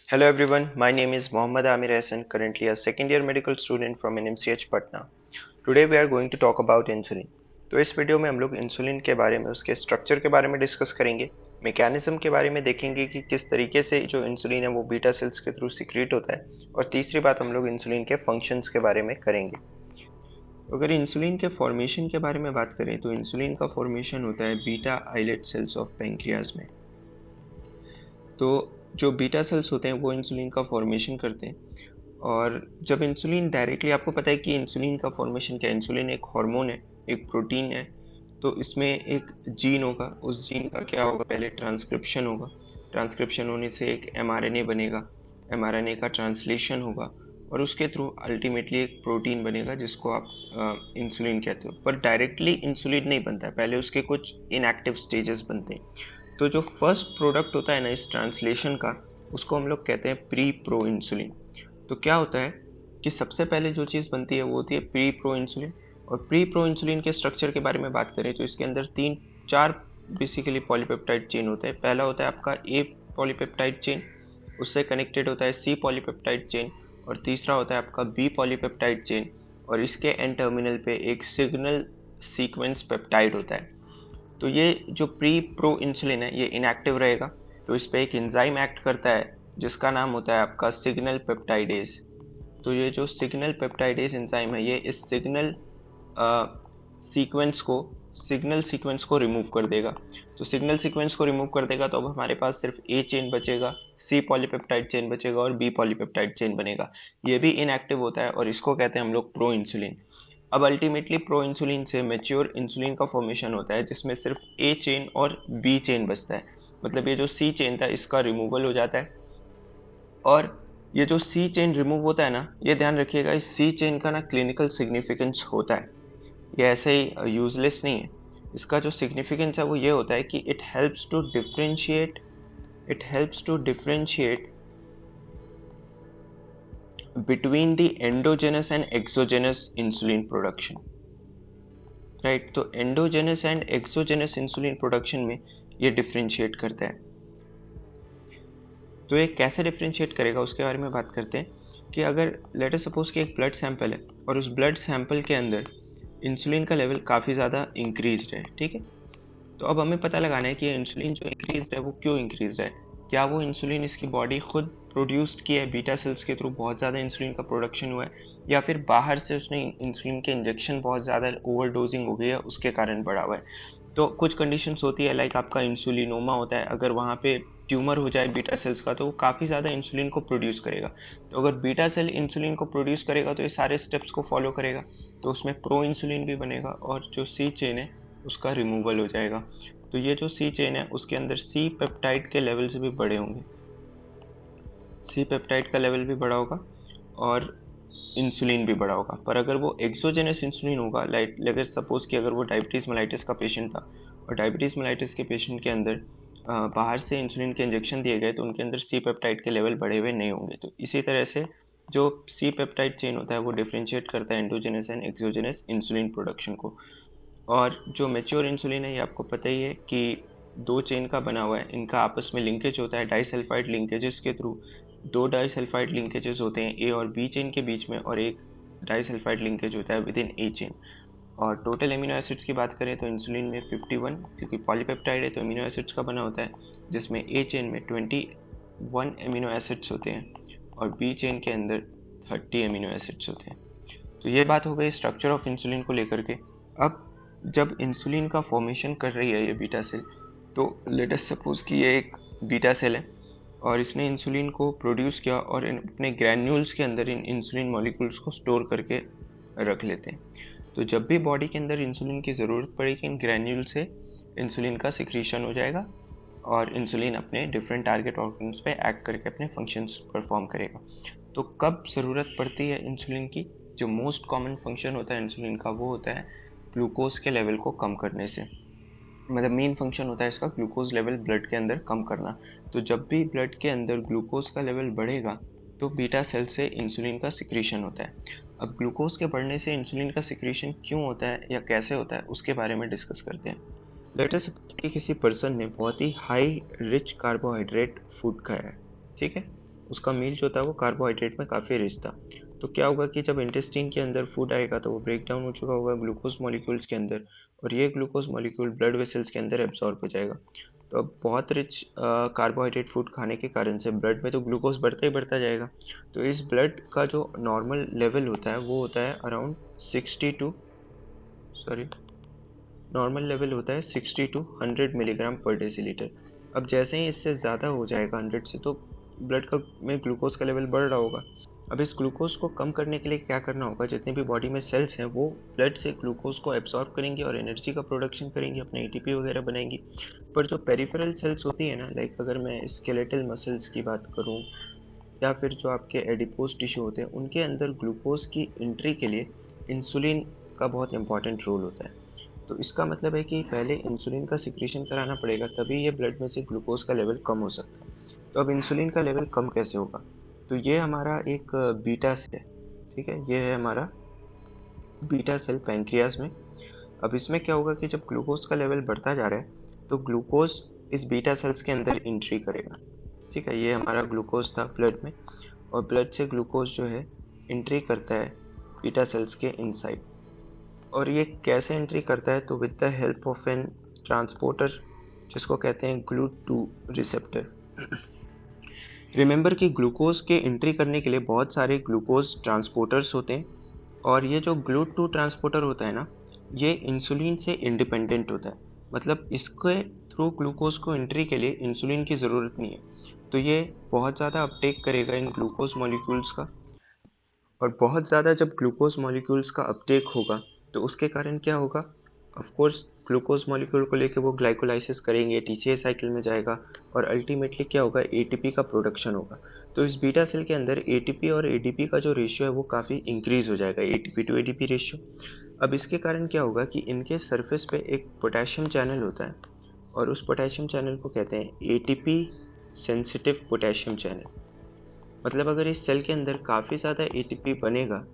Hello everyone, my name is Mohammad Amir Hassan, currently a second year medical student from NMCH Patna. Today we are going to talk about insulin. तो इस video में हम लोग insulin के बारे में, उसके स्ट्रक्चर के बारे में डिस्कस करेंगे, मैकेनिज्म के बारे में देखेंगे कि किस तरीके से जो इंसुलिन है वो बीटा सेल्स के थ्रू सिक्रीट होता है, और तीसरी बात हम लोग इंसुलिन के फंक्शंस के बारे में करेंगे। अगर इंसुलिन के फॉर्मेशन के बारे में बात करें तो इंसुलिन का फॉर्मेशन होता है beta islet cells of pancreas में। तो जो बीटा सेल्स होते हैं वो इंसुलिन का फॉर्मेशन करते हैं, और जब इंसुलिन डायरेक्टली, आपको पता है कि इंसुलिन का फॉर्मेशन क्या है, इंसुलिन एक हार्मोन है, एक प्रोटीन है। तो इसमें एक जीन होगा, उस जीन का क्या होगा, पहले ट्रांसक्रिप्शन होगा, ट्रांसक्रिप्शन होने से एक एमआरएनए बनेगा, एमआरएनए का ट्रांसलेशन होगा, और उसके थ्रू अल्टीमेटली एक प्रोटीन बनेगा जिसको आप इंसुलिन कहते हो। पर डायरेक्टली इंसुलिन नहीं बनता है, पहले उसके कुछ इनएक्टिव स्टेजेस बनते हैं। तो जो फर्स्ट प्रोडक्ट होता है ना इस ट्रांसलेशन का, उसको हम लोग कहते हैं प्री प्रो इंसुलिन। तो क्या होता है कि सबसे पहले जो चीज़ बनती है वो होती है प्री प्रो इंसुलिन। और प्री प्रो इंसुलिन के स्ट्रक्चर के बारे में बात करें तो इसके अंदर तीन चार बेसिकली पॉलीपेप्टाइड चेन होते हैं। पहला होता है आपका ए पॉलीपेप्टाइड चेन, उससे कनेक्टेड होता है सी पॉलीपेप्टाइड चेन, और तीसरा होता है आपका बी पॉलीपेप्टाइड चेन, और इसके एंड टर्मिनल पे एक सिग्नल सीक्वेंस पेप्टाइड होता है। तो ये जो प्री प्रो इंसुलिन है ये इनएक्टिव रहेगा, तो इस पर एक एंजाइम एक्ट करता है जिसका नाम होता है आपका सिग्नल पेप्टाइडेज। तो ये जो सिग्नल पेप्टाइडेज एंजाइम है ये इस सीक्वेंस को सिग्नल सीक्वेंस को रिमूव कर देगा। तो सिग्नल सीक्वेंस को रिमूव कर देगा तो अब हमारे पास सिर्फ ए चेन बचेगा, सी पॉलीपेप्टाइड चेन बचेगा, और बी पॉलीपेप्टाइड चेन बनेगा। ये भी इनएक्टिव होता है और इसको कहते हैं हम लोग प्रो इंसुलिन। अब अल्टीमेटली प्रो इंसुलिन से मेच्योर इंसुलिन का फॉर्मेशन होता है जिसमें सिर्फ ए चेन और बी चेन बचता है। मतलब ये जो सी चेन था इसका रिमूवल हो जाता है, और ये जो सी चेन रिमूव होता है ना, ये ध्यान रखिएगा, इस सी चेन का ना क्लिनिकल सिग्निफिकेंस होता है, ये ऐसे ही यूजलेस नहीं है। इसका जो सिग्निफिकेंस है वो ये होता है कि it helps to differentiate between the endogenous and exogenous insulin production. Right, तो endogenous and exogenous insulin production में ये डिफरेंशिएट करता है। तो ये कैसे डिफरेंशिएट करेगा उसके बारे में बात करते हैं कि अगर लेट अस सपोज कि एक ब्लड सैंपल है और उस ब्लड सैंपल के अंदर इंसुलिन का लेवल काफ़ी ज़्यादा इंक्रीज्ड है, ठीक है। तो अब हमें पता लगाना है कि इंसुलिन जो इंक्रीज्ड है वो क्यों इंक्रीज्ड है। क्या वो इंसुलिन इसकी बॉडी खुद प्रोड्यूस्ड की है, बीटा सेल्स के थ्रू बहुत ज़्यादा इंसुलिन का प्रोडक्शन हुआ है, या फिर बाहर से उसने इंसुलिन के इंजेक्शन बहुत ज़्यादा ओवरडोजिंग हो गई है उसके कारण बढ़ा हुआ है। तो कुछ कंडीशंस होती है, लाइक आपका इंसुलिनोमा होता है, अगर वहाँ पे ट्यूमर हो जाए बीटा सेल्स का तो वो काफ़ी ज़्यादा इंसुलिन को प्रोड्यूस करेगा। तो अगर बीटा सेल इंसुलिन को प्रोड्यूस करेगा तो ये सारे स्टेप्स को फॉलो करेगा, तो उसमें प्रो इंसुलिन भी बनेगा, और जो सी चेन है उसका रिमूवल हो जाएगा। तो ये जो सी चेन है उसके अंदर सी पेप्टाइड के लेवल्स भी बड़े होंगे, सी पेप्टाइड का लेवल भी बड़ा होगा और इंसुलिन भी बड़ा होगा। पर अगर वो एक्सोजेनस इंसुलिन होगा, लाइक अगर सपोज कि अगर वो डायबिटीज़ मेलाइटिस का पेशेंट था और डायबिटीज़ मेलाइटिस के पेशेंट के अंदर बाहर से इंसुलिन के इंजेक्शन दिए गए, तो उनके अंदर सी पेप्टाइड के लेवल बढ़े हुए नहीं होंगे। तो इसी तरह से जो सी पेप्टाइड चेन होता है वो डिफ्रेंशिएट करता है endogenous and exogenous insulin production को। और जो मेच्योर इंसुलिन है ये आपको पता ही है कि दो चेन का बना हुआ है, इनका आपस में लिंकेज होता है डाइसल्फाइड लिंकेजेस के थ्रू। दो डाइसल्फाइड लिंकेजेस होते हैं ए और बी चेन के बीच में, और एक डाइसल्फाइड लिंकेज होता है विद इन ए चेन। और टोटल एमिनो एसिड्स की बात करें तो इंसुलिन में 51, क्योंकि पॉलीपेप्टाइड है तो एमिनो एसिड्स का बना होता है, जिसमें ए चेन में 21 एमिनो एसिड्स होते हैं और बी चेन के अंदर 30 एमिनो एसिड्स होते हैं। तो ये बात हो गई स्ट्रक्चर ऑफ इंसुलिन को लेकर के। अब जब इंसुलिन का फॉर्मेशन कर रही है ये बीटा सेल, तो लेट अस सपोज कि ये एक बीटा सेल है और इसने इंसुलिन को प्रोड्यूस किया, और अपने ग्रैन्यूल्स के अंदर इन इंसुलिन मॉलिक्यूल्स को स्टोर करके रख लेते हैं। तो जब भी बॉडी के अंदर इंसुलिन की ज़रूरत पड़ेगी, इन ग्रैन्यूल से इंसुलिन का सिक्रीशन हो जाएगा, और इंसुलिन अपने डिफरेंट टारगेट ऑर्गन्स पे एक्ट करके अपने फंक्शंस परफॉर्म करेगा। तो कब ज़रूरत पड़ती है इंसुलिन की, जो मोस्ट कॉमन फंक्शन होता है इंसुलिन का वो होता है ग्लूकोज के लेवल को कम करने से। मतलब मेन फंक्शन होता है इसका ग्लूकोज लेवल ब्लड के अंदर कम करना। तो जब भी ब्लड के अंदर ग्लूकोज का लेवल बढ़ेगा तो बीटा सेल से इंसुलिन का सिक्रीशन होता है। अब ग्लूकोज के बढ़ने से इंसुलिन का सिक्रीशन क्यों होता है या कैसे होता है उसके बारे में डिस्कस करते हैं। लेट अस सपोज कि किसी पर्सन ने बहुत ही हाई रिच कार्बोहाइड्रेट फूड खाया है, ठीक है। उसका मील जो था वो कार्बोहाइड्रेट में काफ़ी रिच था। तो क्या होगा कि जब इंटेस्टाइन के अंदर फूड आएगा तो वो ब्रेक डाउन हो चुका होगा ग्लूकोज मॉलिक्यूल्स के अंदर, और ये ग्लूकोज मॉलिक्यूल ब्लड वेसल्स के अंदर एब्जॉर्ब हो जाएगा। तो अब बहुत रिच कार्बोहाइड्रेट फूड खाने के कारण से ब्लड में तो ग्लूकोज बढ़ता ही बढ़ता जाएगा। तो इस ब्लड का जो नॉर्मल लेवल होता है वो होता है around 60 to sorry normal level होता है 60 टू 100 मिलीग्राम पर डेसीलीटर। अब जैसे ही इससे ज़्यादा हो जाएगा 100 से, तो ब्लड का में ग्लूकोज का लेवल बढ़ रहा होगा। अब इस ग्लूकोज को कम करने के लिए क्या करना होगा, जितने भी बॉडी में सेल्स हैं वो ब्लड से ग्लूकोज को एब्जॉर्ब करेंगे और एनर्जी का प्रोडक्शन करेंगे, अपने एटीपी वगैरह बनाएंगी। पर जो पेरिफेरल सेल्स होती है ना, लाइक अगर मैं स्केलेटल मसल्स की बात करूँ या फिर जो आपके एडिपोज टिश्यू होते हैं, उनके अंदर ग्लूकोज की एंट्री के लिए इंसुलिन का बहुत इंपॉर्टेंट रोल होता है। तो इसका मतलब है कि पहले इंसुलिन का सिक्रीशन कराना पड़ेगा, तभी ये ब्लड में से ग्लूकोज का लेवल कम हो सकता है। तो अब इंसुलिन का लेवल कम कैसे होगा, तो ये हमारा एक बीटा सेल है, ठीक है, ये है हमारा बीटा सेल पैंक्रियाज में। अब इसमें क्या होगा कि जब ग्लूकोज का लेवल बढ़ता जा रहा है तो ग्लूकोज इस बीटा सेल्स के अंदर एंट्री करेगा। ठीक है, ये हमारा ग्लूकोज था ब्लड में, और ब्लड से ग्लूकोज जो है एंट्री करता है बीटा सेल्स के इनसाइड। और ये कैसे एंट्री करता है, तो with the help of an transporter जिसको कहते हैं GLUT2 रिसेप्टर। रिमेंबर कि ग्लूकोज के एंट्री करने के लिए बहुत सारे ग्लूकोज ट्रांसपोर्टर्स होते हैं, और ये जो GLUT2 ट्रांसपोर्टर होता है ना, ये इंसुलिन से इंडिपेंडेंट होता है। मतलब इसके थ्रू ग्लूकोज को एंट्री के लिए इंसुलिन की ज़रूरत नहीं है। तो ये बहुत ज़्यादा अपटेक करेगा इन ग्लूकोज मॉलिक्यूल्स का, और बहुत ज़्यादा जब ग्लूकोज मॉलिक्यूल्स का अपटेक होगा तो उसके कारण क्या होगा, ऑफ कोर्स ग्लूकोज मॉलिक्यूल को लेके वो ग्लाइकोलाइसिस करेंगे, टीसीए साइकिल में जाएगा, और अल्टीमेटली क्या होगा, एटीपी का प्रोडक्शन होगा। तो इस बीटा सेल के अंदर एटीपी और एडीपी का जो रेशियो है वो काफ़ी इंक्रीज हो जाएगा, एटीपी टू एडीपी रेशियो। अब इसके कारण क्या होगा कि इनके सरफेस पे एक पोटेशियम चैनल होता है, और उस पोटेशियम चैनल को कहते हैं एटीपी सेंसिटिव पोटेशियम चैनल। मतलब अगर इस सेल के अंदर काफ़ी ज़्यादा एटीपी बनेगा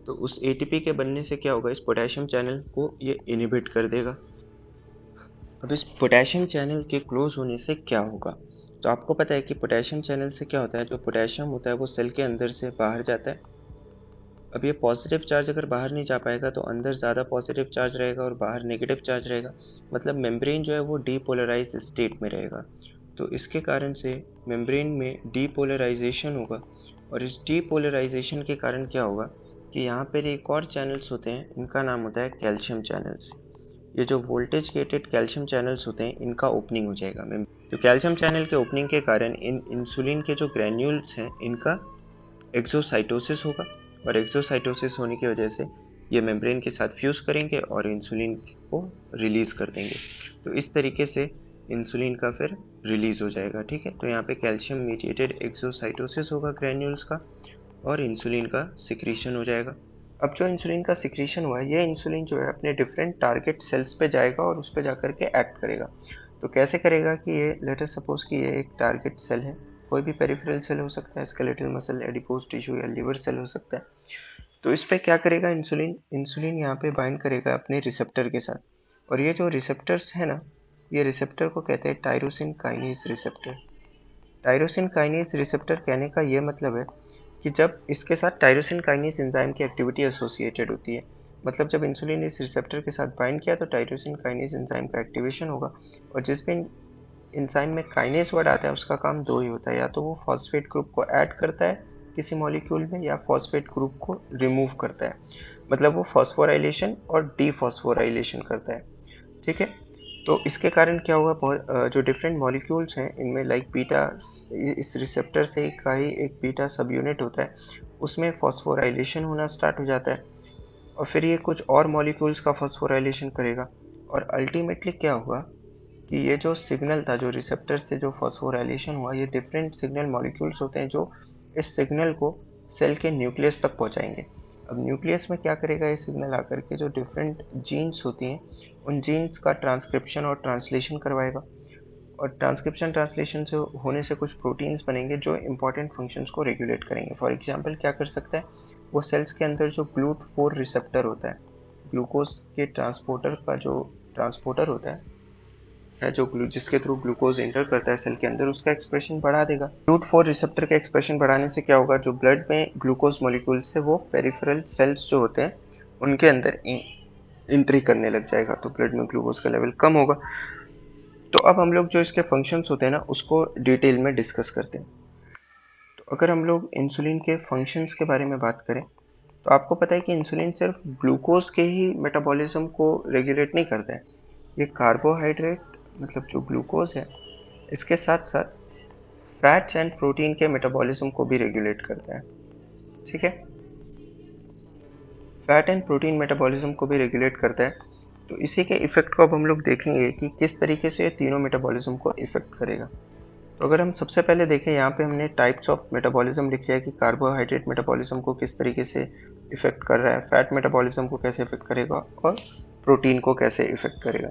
तो उस एटीपी के बनने से क्या होगा, इस पोटेशियम चैनल को ये इनहिबिट कर देगा। अब इस पोटेशियम चैनल के क्लोज होने से क्या होगा, तो आपको पता है कि पोटेशियम चैनल से क्या होता है, जो पोटेशियम होता है वो सेल के अंदर से बाहर जाता है। अब ये पॉजिटिव चार्ज अगर बाहर नहीं जा पाएगा तो अंदर ज़्यादा पॉजिटिव चार्ज रहेगा और बाहर नेगेटिव चार्ज रहेगा। मतलब मेम्ब्रेन जो है वो डीपोलराइज स्टेट में रहेगा। तो इसके कारण से मेम्ब्रेन में डीपोलराइजेशन होगा, और इस डीपोलराइजेशन के कारण क्या होगा कि यहाँ पर एक और चैनल्स होते हैं, इनका नाम होता है कैल्शियम चैनल्स। ये जो वोल्टेज गेटेड कैल्शियम चैनल्स होते हैं इनका ओपनिंग हो जाएगा। तो कैल्शियम चैनल के ओपनिंग के कारण इन इंसुलिन के जो ग्रैन्यूल्स हैं इनका एक्सोसाइटोसिस होगा, और एक्सोसाइटोसिस होने की वजह से ये मेम्ब्रेन के साथ फ्यूज़ करेंगे और इंसुलिन को रिलीज़ कर देंगे। तो इस तरीके से इंसुलिन का फिर रिलीज़ हो जाएगा। ठीक है, तो यहाँ पे कैल्शियम मीडिएटेड एक्सोसाइटोसिस होगा ग्रैन्यूल्स का, और इंसुलिन का सिक्रीशन हो जाएगा। अब जो इंसुलिन का सिक्रीशन हुआ है, ये इंसुलिन जो है अपने डिफरेंट टारगेट सेल्स पे जाएगा और उस पे जाकर के एक्ट करेगा। तो कैसे करेगा कि ये लेट अस सपोज कि ये एक टारगेट सेल है, कोई भी पेरिफेरल सेल हो सकता है, स्केलेटल मसल, एडिपोज टिश्यू या लिवर सेल हो सकता है। तो इस पे क्या करेगा इंसुलिन, इंसुलिन यहाँ पे बाइंड करेगा अपने रिसेप्टर के साथ, और ये जो रिसेप्टर्स है ना, ये रिसेप्टर को कहते हैं tyrosine kinase receptor. Tyrosine kinase receptor कहने का ये मतलब है कि जब इसके साथ टायरोसिन काइनेज एंजाइम की एक्टिविटी एसोसिएटेड होती है, मतलब जब इंसुलिन इस रिसेप्टर के साथ बाइंड किया तो टायरोसिन काइनेज एंजाइम का एक्टिवेशन होगा, और जिस भी एंजाइम में काइनेज वर्ड आता है उसका काम दो ही होता है, या तो वो फॉस्फेट ग्रुप को ऐड करता है किसी मॉलिक्यूल में या फॉस्फेट ग्रुप को रिमूव करता है। मतलब वो फॉस्फोराइलेशन और डीफॉस्फोराइलेशन करता है। ठीक है, तो इसके कारण क्या हुआ, बहुत जो डिफरेंट मॉलिक्यूल्स हैं इनमें लाइक बीटा, इस रिसेप्टर से का ही एक बीटा सब यूनिट होता है, उसमें फॉस्फोराइलेशन होना स्टार्ट हो जाता है, और फिर ये कुछ और मॉलिक्यूल्स का फॉस्फोराइलेशन करेगा, और अल्टीमेटली क्या हुआ कि ये जो सिग्नल था, जो रिसेप्टर से जो फॉस्फोराइलेशन हुआ, ये डिफरेंट सिग्नल मॉलिक्यूल्स होते हैं जो इस सिग्नल को सेल के न्यूक्लियस तक पहुंचाएंगे। अब न्यूक्लियस में क्या करेगा ये सिग्नल आकर के, जो डिफरेंट जीन्स होती हैं उन जीन्स का ट्रांसक्रिप्शन और ट्रांसलेशन करवाएगा, और ट्रांसक्रिप्शन ट्रांसलेशन से होने से कुछ प्रोटीन्स बनेंगे जो इंपॉर्टेंट फंक्शंस को रेगुलेट करेंगे। फॉर एग्जांपल क्या कर सकता है, वो सेल्स के अंदर जो GLUT4 रिसेप्टर होता है, ग्लूकोज के ट्रांसपोर्टर का जो ट्रांसपोर्टर होता है, है जो जिसके थ्रू ग्लूकोज एंटर करता है सेल के अंदर, उसका एक्सप्रेशन बढ़ा देगा। GLUT4 रिसेप्टर का एक्सप्रेशन बढ़ाने से क्या होगा, जो ब्लड में ग्लूकोज मॉलिक्यूल्स है वो पेरिफेरल सेल्स जो होते हैं उनके अंदर एंट्री करने लग जाएगा, तो ब्लड में ग्लूकोज का लेवल कम होगा। तो अब हम लोग जो इसके फंक्शंस होते हैं ना उसको डिटेल में डिस्कस करते हैं। तो अगर हम लोग इंसुलिन के फंक्शंस के बारे में बात करें तो आपको पता है कि इंसुलिन सिर्फ ग्लूकोज के ही मेटाबॉलिज्म को रेगुलेट नहीं करता है, ये कार्बोहाइड्रेट मतलब जो ग्लूकोज है इसके साथ साथ फैट्स एंड प्रोटीन के मेटाबॉलिज्म को भी रेगुलेट करता है। ठीक है, फैट एंड प्रोटीन मेटाबॉलिज्म को भी रेगुलेट करता है। तो इसी के इफेक्ट को अब हम लोग देखेंगे कि किस तरीके से ये तीनों मेटाबॉलिज्म को इफेक्ट करेगा। तो अगर हम सबसे पहले देखें, यहाँ पे हमने टाइप्स ऑफ मेटाबॉलिज्म लिख लिया है कि कार्बोहाइड्रेट मेटाबॉलिज्म को किस तरीके से इफेक्ट कर रहा है, फैट मेटाबॉलिज्म को कैसे इफेक्ट करेगा और प्रोटीन को कैसे इफेक्ट करेगा।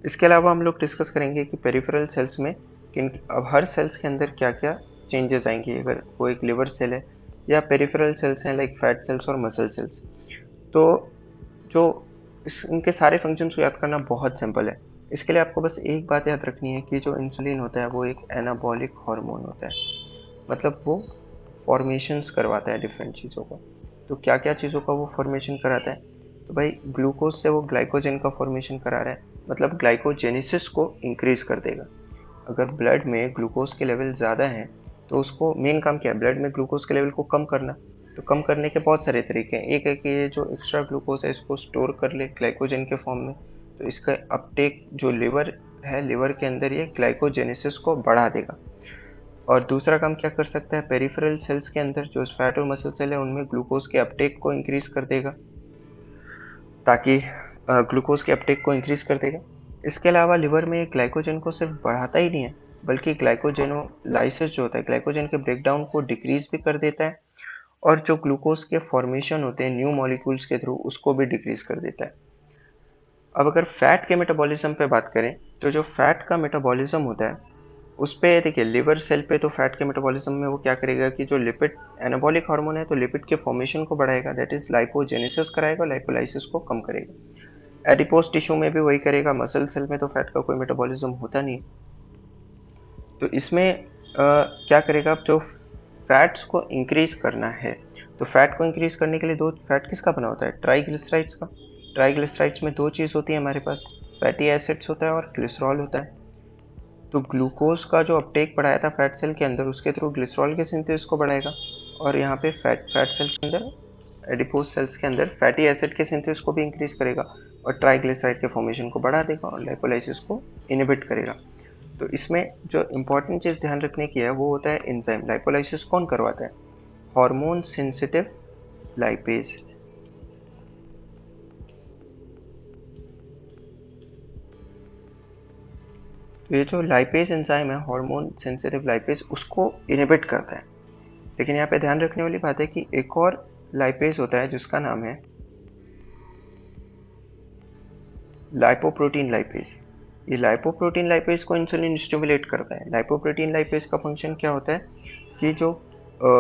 इसके अलावा हम लोग डिस्कस करेंगे कि पेरिफेरल सेल्स में अब हर सेल्स के अंदर क्या क्या चेंजेस आएंगे, अगर वो एक लिवर सेल है या पेरिफेरल सेल्स हैं लाइक फैट सेल्स और मसल सेल्स। तो जो इनके सारे फंक्शंस को याद करना बहुत सिंपल है। इसके लिए आपको बस एक बात याद रखनी है कि जो इंसुलिन होता है वो एक एनाबॉलिक हार्मोन होता है, मतलब वो फॉर्मेशंस करवाता है डिफरेंट चीज़ों का। तो क्या क्या चीज़ों का वो फॉर्मेशन कराता है, तो भाई ग्लूकोज से वो ग्लाइकोजन का फॉर्मेशन करा रहा है, मतलब ग्लाइकोजेनेसिस को इंक्रीज कर देगा। अगर ब्लड में ग्लूकोज के लेवल ज़्यादा हैं तो उसको मेन काम क्या है, ब्लड में ग्लूकोज के लेवल को कम करना। तो कम करने के बहुत सारे तरीके हैं। एक है कि ये जो एक्स्ट्रा ग्लूकोज है इसको स्टोर कर ले ग्लाइकोजन के फॉर्म में, तो इसका अपटेक जो लिवर है, लिवर के अंदर ये ग्लाइकोजेनेसिस को बढ़ा देगा। और दूसरा काम क्या कर सकता है, पेरिफेरल सेल्स के अंदर जो फैट और मसल सेल है उनमें ग्लूकोज के अपटेक को इंक्रीज कर देगा, ताकि ग्लूकोज के अपटेक को इंक्रीज कर देगा। इसके अलावा लिवर में ग्लाइकोजन को सिर्फ बढ़ाता ही नहीं है, बल्कि ग्लाइकोजेनोलाइसिस जो होता है, ग्लाइकोजन के ब्रेकडाउन को डिक्रीज भी कर देता है, और जो ग्लूकोज के फॉर्मेशन होते हैं न्यू मॉलिक्यूल्स के थ्रू उसको भी डिक्रीज कर देता है। अब अगर फैट के मेटाबॉलिज्म पे बात करें तो जो फैट का मेटाबॉलिज्म होता है उस पे देखिए, लिवर सेल पे तो फैट के मेटाबॉलिज्म में वो क्या करेगा कि जो लिपिड एनाबॉलिक हार्मोन है तो लिपिड के फॉर्मेशन को बढ़ाएगा, दैट इज लाइपोजेनेसिस कराएगा, लाइपोलाइसिस को कम करेगा। एडिपोज टिश्यू में भी वही करेगा, मसल सेल में तो फैट का कोई मेटाबॉलिज्म होता नहीं। तो इसमें क्या करेगा, जो फैट्स को इंक्रीज करना है तो फैट को इंक्रीज करने के लिए दो फैट किसका बना होता है, ट्राइग्लिसराइड्स का। ट्राइग्लिसराइड्स में दो चीज़ होती है हमारे पास, फैटी एसिड्स होता है और ग्लिसरॉल होता है। तो ग्लूकोज का जो अपटेक बढ़ाया था फैट सेल के अंदर उसके थ्रू ग्लिसरॉल के सिंथेसिस को बढ़ाएगा, और यहाँ पे फैट सेल्स के अंदर एडिपोज सेल्स के अंदर फैटी एसिड के सिंथेसिस को भी इंक्रीज करेगा और ट्राइग्लिसराइड के फॉर्मेशन को बढ़ा देगा और लाइपोलाइसिस को इनहिबिट करेगा। तो इसमें जो इम्पोर्टेंट चीज़ ध्यान रखने की है वो होता है एंजाइम। लाइपोलाइसिस कौन करवाता है, हार्मोन सेंसिटिव लाइपेज। तो ये जो लाइपेज एंजाइम है, हार्मोन सेंसिटिव लाइपेज, उसको इनहिबिट करता है। लेकिन यहाँ पे ध्यान रखने वाली बात है कि एक और लाइपेज होता है जिसका नाम है लाइपोप्रोटीन लाइपेज। ये लाइपोप्रोटीन लाइपेज को इंसुलिन स्टिमुलेट करता है। लाइपोप्रोटीन लाइपेज का फंक्शन क्या होता है कि जो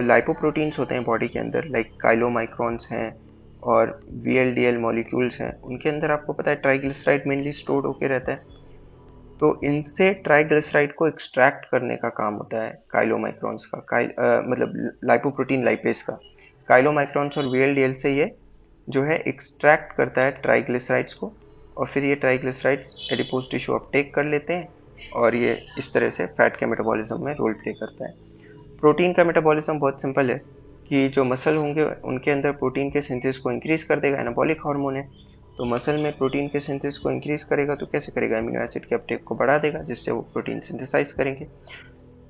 लाइपोप्रोटीन्स होते हैं बॉडी के अंदर लाइक काइलोमाइक्रॉन्स हैं और VLDL मॉलिक्यूल्स हैं, उनके अंदर आपको पता है ट्राइग्लिसराइड मेनली स्टोर्ड होकर रहता है। तो इनसे ट्राइग्लिसराइड को एक्सट्रैक्ट करने का काम होता है काइलोमाइक्रॉन्स का, मतलब लाइपोप्रोटीन लाइपेज का। काइलोमाइक्रॉन्स और VLDL से ये जो है एक्सट्रैक्ट करता है ट्राइग्लिसराइड्स को, और फिर ये ट्राइग्लिसराइड्स एडिपोज टिश्यू अपटेक कर लेते हैं और ये इस तरह से फैट के मेटाबॉलिज्म में रोल प्ले करता है। प्रोटीन का मेटाबॉलिज्म बहुत सिंपल है कि जो मसल होंगे उनके अंदर प्रोटीन के सिंथेसिस को इंक्रीज कर देगा, एनाबॉलिक हार्मोन है तो मसल में प्रोटीन के सिंथेसिस को इंक्रीज करेगा। तो कैसे करेगा, अमीनो एसिड के अपटेक को बढ़ा देगा जिससे वो प्रोटीन सिंथेसाइज करेंगे।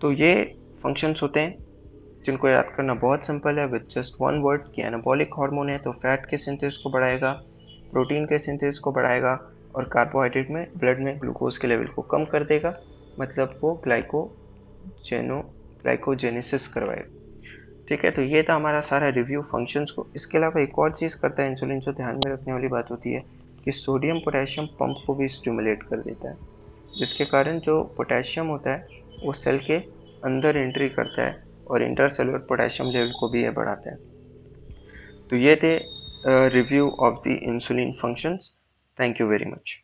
तो ये फंक्शंस होते हैं जिनको याद करना बहुत सिंपल है विद जस्ट वन वर्ड कि एनाबॉलिक हार्मोन है तो फैट के सिंथेसिस को बढ़ाएगा, प्रोटीन के सिंथेसिस को बढ़ाएगा और कार्बोहाइड्रेट में ब्लड में ग्लूकोज के लेवल को कम कर देगा, मतलब वो ग्लाइकोजेनेसिस करवाएगा। ठीक है, तो ये था हमारा सारा रिव्यू फंक्शंस को। इसके अलावा एक और चीज़ करता है इंसुलिन जो ध्यान में रखने वाली बात होती है कि सोडियम पोटेशियम पंप को भी स्टिमुलेट कर देता है, जिसके कारण जो पोटेशियम होता है वो सेल के अंदर एंट्री करता है और इंटरसेलुलर पोटेशियम लेवल को भी ये बढ़ाता है। तो ये थे review of the insulin functions. Thank you very much.